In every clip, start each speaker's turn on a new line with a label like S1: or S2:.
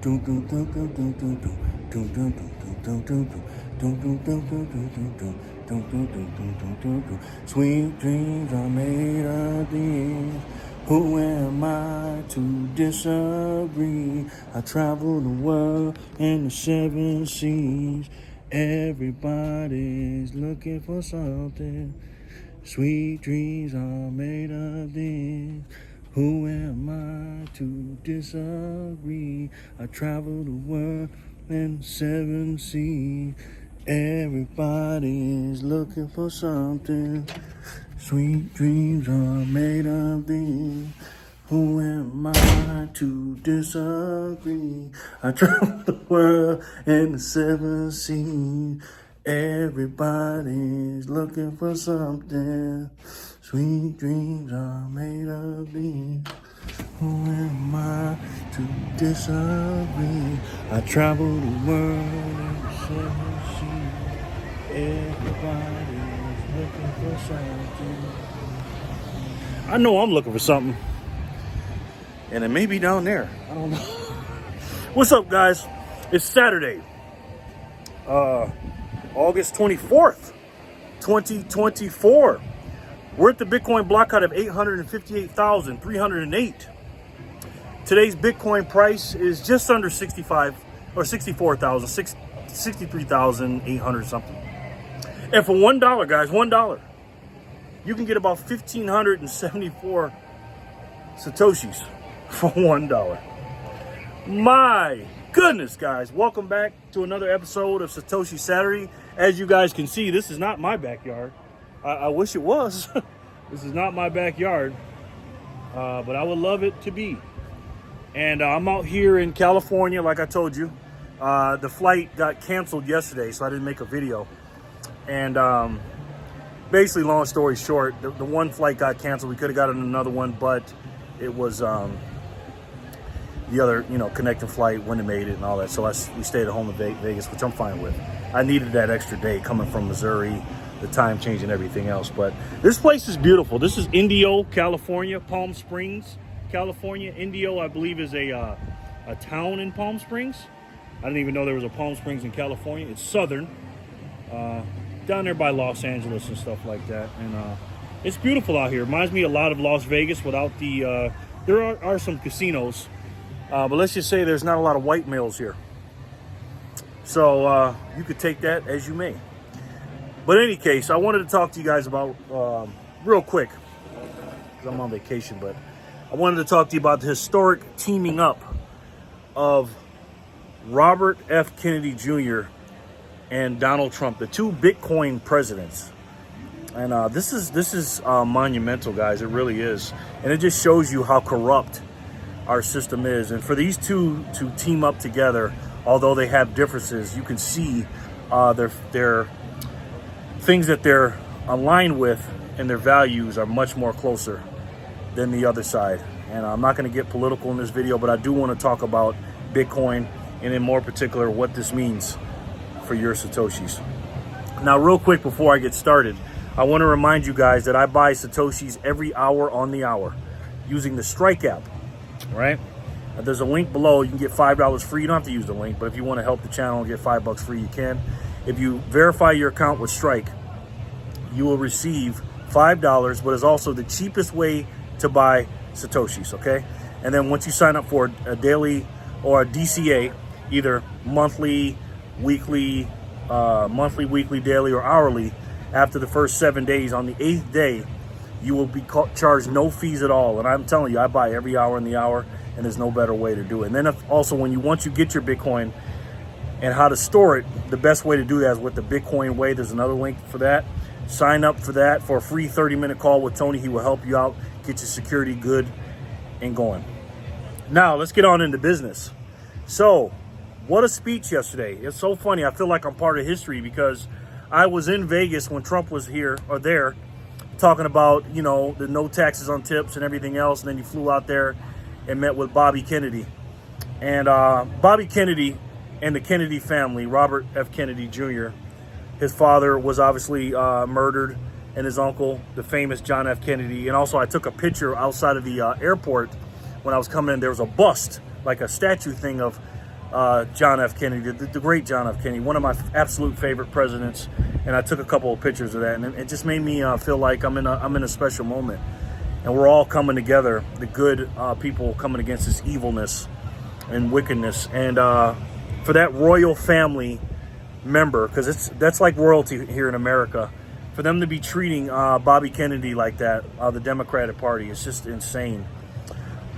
S1: Sweet dreams are made of these. Who am I to disagree? I travel the world in the 7 seas. Everybody's looking for something. Sweet dreams are made of these. Who am I to disagree? I travel the world in 7 seas. Everybody's looking for something. Sweet dreams are made of these. Who am I to disagree? I travel the world in the 7 seas. Everybody's looking for something. Sweet dreams are made of these. Who am I to disagree? I travel the world in the 7 seas. Everybody's looking for something. I know I'm looking for something. And it may be down there. I don't know. What's up, guys? It's Saturday. August 24th, 2024. We're at the Bitcoin block out of 858,308. Today's Bitcoin price is just under 65 or 64,000, 63,800 something. And for $1, guys, $1, you can get about 1,574 Satoshis for $1. My goodness, guys. Welcome back to another episode of Satoshi Saturday. As you guys can see, this is not my backyard. I wish it was. This is not my backyard, but I would love it to be. And I'm out here in California, like I told you. The flight got canceled yesterday, so I didn't make a video. And basically, long story short, the one flight got canceled. We could have gotten another one, but it was the other, connecting flight wouldn't have made it and all that. So we stayed at home in Vegas, which I'm fine with. I needed that extra day coming from Missouri, the time change and everything else. But this place is beautiful. This is Indio, California, Palm Springs, California. Indio, I believe, is a town in Palm Springs. I didn't even know there was a Palm Springs in California. It's southern, down there by Los Angeles and stuff like that. And it's beautiful out here. Reminds me a lot of Las Vegas without the, there are some casinos. But let's just say there's not a lot of white males here. So you could take that as you may. But in any case, I wanted to talk to you guys about, real quick, because I'm on vacation, but I wanted to talk to you about the historic teaming up of Robert F. Kennedy Jr. and Donald Trump, the two Bitcoin presidents. And this is monumental, guys. It really is. And it just shows you how corrupt our system is. And for these two to team up together, although they have differences, you can see their things that they're aligned with and their values are much more closer than the other side. And I'm not going to get political in this video, but I do want to talk about Bitcoin and in more particular what this means for your Satoshis. Now, real quick before I get started, I want to remind you guys that I buy Satoshis every hour on the hour using the Strike app. Right? There's a link below. You can get $5 free. You don't have to use the link, but if you want to help the channel and get $5 free, you can. If you verify your account with Strike, you will receive $5, but it's also the cheapest way to buy Satoshis, okay? And then once you sign up for a daily or a DCA, either monthly, weekly, daily, or hourly, after the first 7 days, on the 8th day, you will be charged no fees at all. And I'm telling you, I buy every hour in the hour, and there's no better way to do it. And then also, once you get your Bitcoin and how to store it, the best way to do that is with the Bitcoin way. There's another link for that. Sign up for that for a free 30-minute call with Tony. He will help you out, get your security good and going. Now, let's get on into business. So, what a speech yesterday. It's so funny. I feel like I'm part of history because I was in Vegas when Trump was here or there, talking about, the no taxes on tips and everything else. And then he flew out there and met with Bobby Kennedy. And Bobby Kennedy and the Kennedy family, Robert F. Kennedy Jr., his father was obviously murdered, and his uncle, the famous John F. Kennedy. And also I took a picture outside of the airport when I was coming in. There was a bust, like a statue thing of John F. Kennedy, the great John F. Kennedy, one of my absolute favorite presidents, and I took a couple of pictures of that, and it just made me feel like I'm in a special moment, and we're all coming together, the good people coming against this evilness and wickedness, and for that royal family member, because that's like royalty here in America, for them to be treating Bobby Kennedy like that, the Democratic Party, is just insane.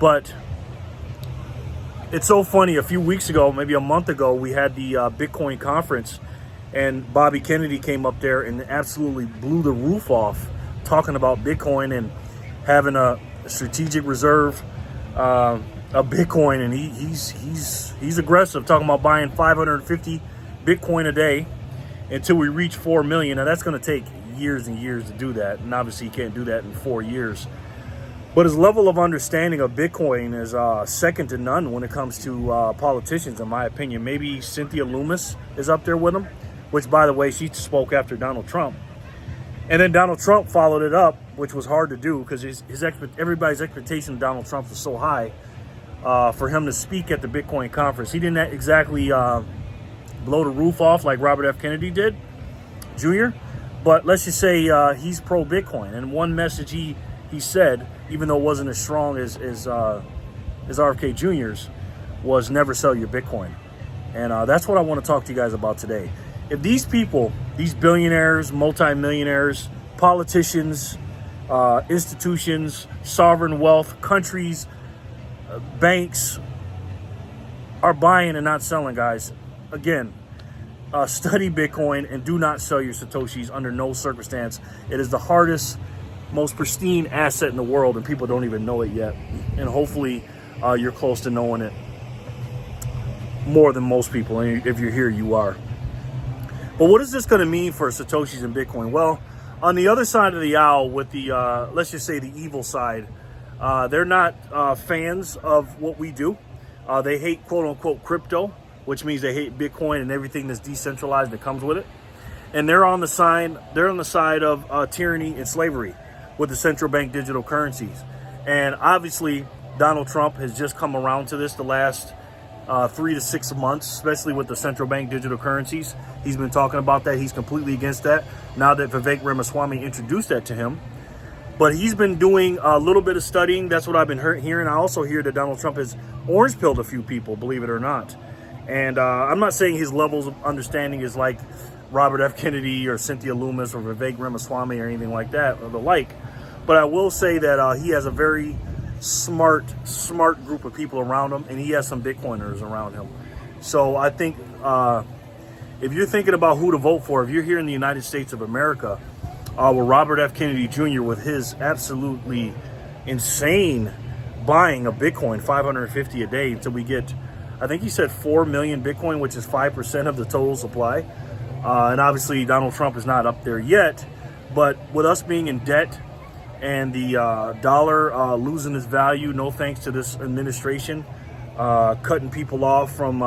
S1: But it's so funny. A few weeks ago, maybe a month ago, we had the Bitcoin conference, and Bobby Kennedy came up there and absolutely blew the roof off, talking about Bitcoin and having a strategic reserve of Bitcoin, and he's aggressive, talking about buying 550 Bitcoin a day until we reach 4 million. Now that's going to take years and years to do that, and obviously you can't do that in 4 years. But his level of understanding of Bitcoin is second to none when it comes to politicians, in my opinion. Maybe Cynthia Lummis is up there with him, which, by the way, she spoke after Donald Trump. And then Donald Trump followed it up, which was hard to do because everybody's expectation of Donald Trump was so high for him to speak at the Bitcoin conference. He didn't exactly blow the roof off like Robert F. Kennedy did, Jr., but let's just say he's pro-Bitcoin. And one message he said, even though it wasn't as strong as RFK Jr.'s, was never sell your Bitcoin. And that's what I want to talk to you guys about today. If these people, these billionaires, multimillionaires, politicians, institutions, sovereign wealth, countries, banks are buying and not selling, guys, again, study Bitcoin and do not sell your Satoshis under no circumstance. It is the hardest, most pristine asset in the world, and people don't even know it yet. And hopefully you're close to knowing it more than most people. And if you're here, you are. But what is this going to mean for Satoshis and Bitcoin? Well, on the other side of the aisle, with the, let's just say the evil side, they're not fans of what we do. They hate quote unquote crypto, which means they hate Bitcoin and everything that's decentralized that comes with it. And they're on the side of tyranny and slavery with the central bank digital currencies. And obviously, Donald Trump has just come around to this the last 3 to 6 months, especially with the central bank digital currencies. He's been talking about that. He's completely against that now that Vivek Ramaswamy introduced that to him. But he's been doing a little bit of studying. That's what I've been hearing. I also hear that Donald Trump has orange-pilled a few people, believe it or not. And I'm not saying his levels of understanding is like Robert F. Kennedy or Cynthia Lummis or Vivek Ramaswamy or anything like that or the like. But I will say that he has a very smart group of people around him, and he has some Bitcoiners around him. So I think if you're thinking about who to vote for, if you're here in the United States of America, with Robert F. Kennedy Jr. with his absolutely insane buying of Bitcoin, 550 a day until we get, I think he said 4 million Bitcoin, which is 5% of the total supply. And obviously Donald Trump is not up there yet, but with us being in debt and the dollar losing its value, no thanks to this administration, cutting people off from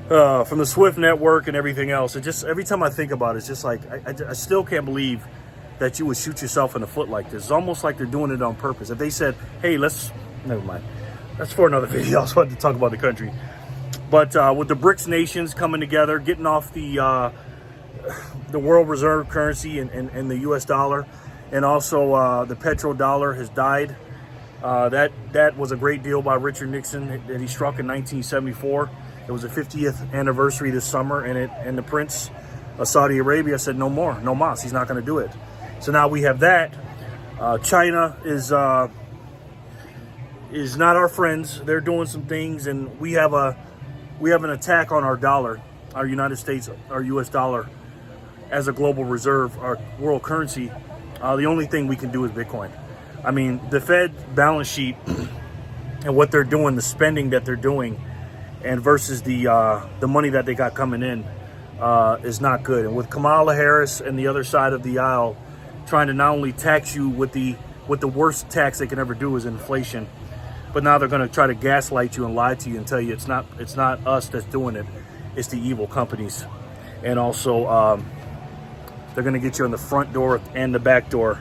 S1: the Swift network and everything else. It just, every time I think about it, it's just like, I still can't believe that you would shoot yourself in the foot like this. It's almost like they're doing it on purpose. If they said, hey, never mind. That's for another video. I was about to talk about the country. But with the BRICS nations coming together, getting off the world reserve currency and the US dollar, and also the petrodollar has died. That was a great deal by Richard Nixon that he struck in 1974. It was the 50th anniversary this summer, and the Prince of Saudi Arabia said no more, no mas. He's not going to do it. So now we have that. China is not our friends. They're doing some things, and we have an attack on our dollar, our United States, our US dollar as a global reserve, our world currency. The only thing we can do is Bitcoin. I mean, the Fed balance sheet and what they're doing, the spending that they're doing, and versus the money that they got coming in is not good. And with Kamala Harris and the other side of the aisle trying to not only tax you with the worst tax they can ever do is inflation, but now they're going to try to gaslight you and lie to you and tell you it's not us that's doing it, it's the evil companies. And also they're going to get you on the front door and the back door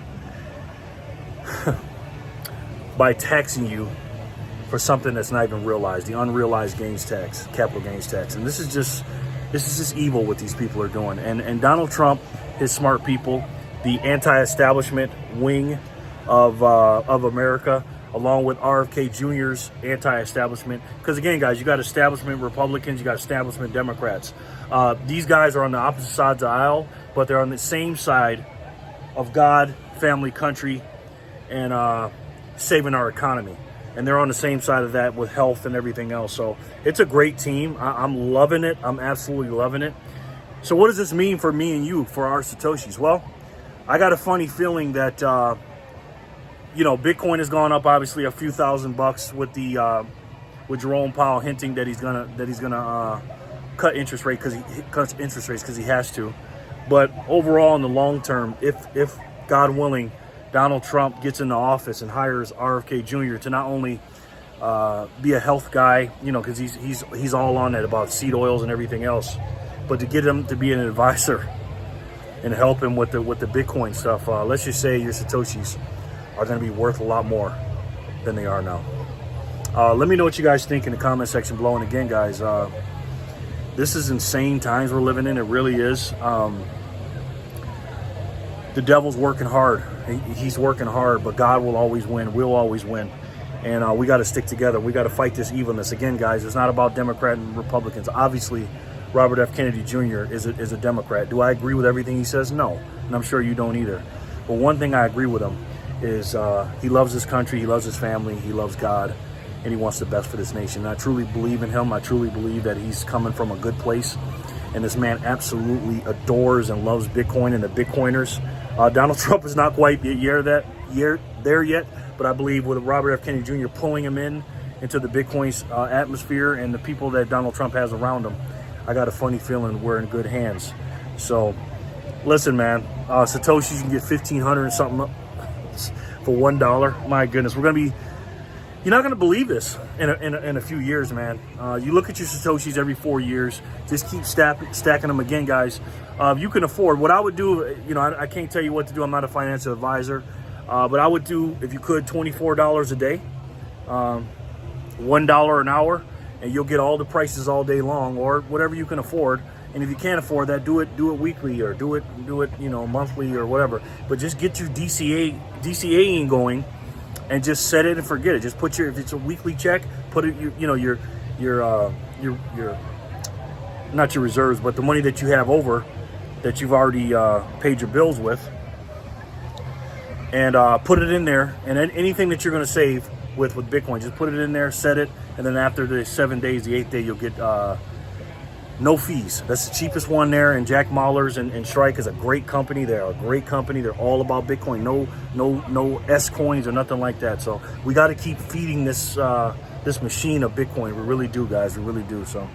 S1: by taxing you for something that's not even realized, the unrealized gains tax, capital gains tax. And this is just evil what these people are doing. And Donald Trump, his smart people, the anti-establishment wing of America, along with RFK Jr.'s anti-establishment. Because again, guys, you got establishment Republicans, you got establishment Democrats. These guys are on the opposite sides of the aisle, but they're on the same side of God, family, country, and saving our economy. And they're on the same side of that with health and everything else. So it's a great team. I'm loving it. I'm absolutely loving it. So what does this mean for me and you, for our Satoshis? Well, I got a funny feeling that, Bitcoin has gone up obviously a few $1,000 with the with Jerome Powell hinting that he's gonna cut interest rate because he cuts interest rates because he has to. But overall, in the long term, if God willing, Donald Trump gets into office and hires RFK Jr. to not only be a health guy, because he's all on that about seed oils and everything else, but to get him to be an advisor and help him with the Bitcoin stuff. Let's just say your Satoshis are going to be worth a lot more than they are now. Let me know what you guys think in the comment section below. And again, guys, this is insane times we're living in. It really is. The devil's working hard. He's working hard, but God will always win. We'll always win. And we got to stick together. We got to fight this evilness. Again, guys, it's not about Democrat and Republicans. Obviously, Robert F. Kennedy Jr. is a Democrat. Do I agree with everything he says? No. And I'm sure you don't either. But one thing I agree with him is he loves his country, he loves his family, he loves God, and he wants the best for this nation. And I truly believe in him. I truly believe that he's coming from a good place. And this man absolutely adores and loves Bitcoin and the Bitcoiners. Donald Trump is not quite there yet, but I believe with Robert F. Kennedy Jr. pulling him into the Bitcoin atmosphere and the people that Donald Trump has around him, I got a funny feeling we're in good hands. So, listen, man, Satoshis, you can get 1,500 and something for $1. My goodness, you're not going to believe this in a few years, man. You look at your Satoshis every 4 years. Just keep stacking them. Again, guys, you can afford. What I would do, I can't tell you what to do. I'm not a financial advisor. But I would do, if you could, $24 a day, $1 an hour, and you'll get all the prices all day long, or whatever you can afford. And if you can't afford that, do it weekly, or do it monthly or whatever. But just get your DCAing going. And just set it and forget it. Just put if it's a weekly check, put it, your not your reserves, but the money that you have over, that you've already paid your bills with, and put it in there. And then anything that you're going to save with Bitcoin, just put it in there, set it, and then after the 7 days, the 8th day, you'll get no fees. That's the cheapest one there. And Jack Mallers and Strike is a great company. They're a great company. They're all about Bitcoin. No S coins or nothing like that. So we got to keep feeding this machine of Bitcoin. We really do, guys. We really do. So,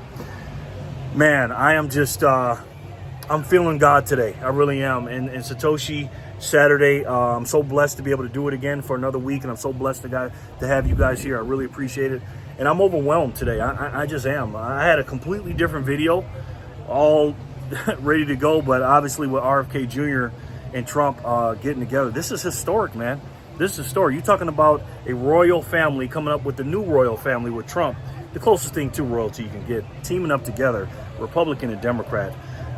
S1: man, I am just I'm feeling God today. I really am. And Satoshi Saturday, I'm so blessed to be able to do it again for another week, and I'm so blessed to have you guys here. I really appreciate it. And I'm overwhelmed today. I just am. I had a completely different video all ready to go, but obviously with RFK Jr. and Trump getting together, this is historic, man. This is historic. You're talking about a royal family coming up with the new royal family with Trump, the closest thing to royalty you can get, teaming up together, Republican and Democrat,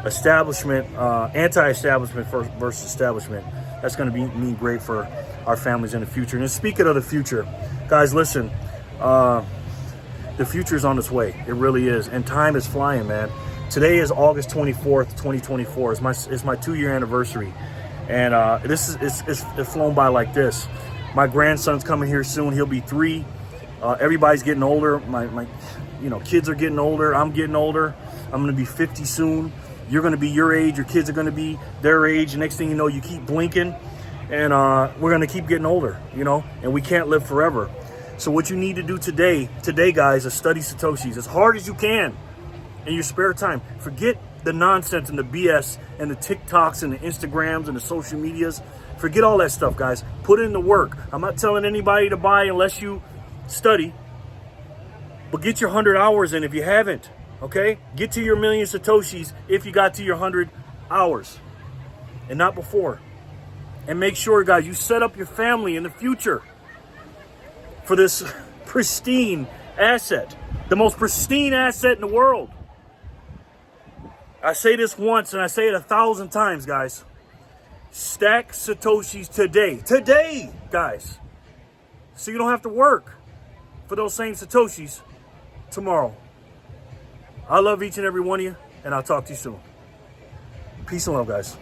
S1: establishment, anti-establishment versus establishment. That's going to mean great for our families in the future. And speaking of the future, guys, listen, the future is on its way. It really is. And time is flying, man. Today is August 24th, 2024. It's my 2-year anniversary. And it's flown by like this. My grandson's coming here soon. He'll be 3. Everybody's getting older. My kids are getting older. I'm getting older. I'm going to be 50 soon. You're going to be your age. Your kids are going to be their age. Next thing you know, you keep blinking. And we're going to keep getting older, and we can't live forever. So what you need to do today, guys, is study Satoshis as hard as you can in your spare time. Forget the nonsense and the BS and the TikToks and the Instagrams and the social medias. Forget all that stuff, guys. Put in the work. I'm not telling anybody to buy unless you study. But get your 100 hours in if you haven't, okay? Get to your 1,000,000 Satoshis if you got to your 100 hours and not before. And make sure, guys, you set up your family in the future for this pristine asset. The most pristine asset in the world. I say this once and I say it 1,000 times, guys. Stack Satoshis today. Today, guys. So you don't have to work for those same Satoshis tomorrow. I love each and every one of you, and I'll talk to you soon. Peace and love, guys.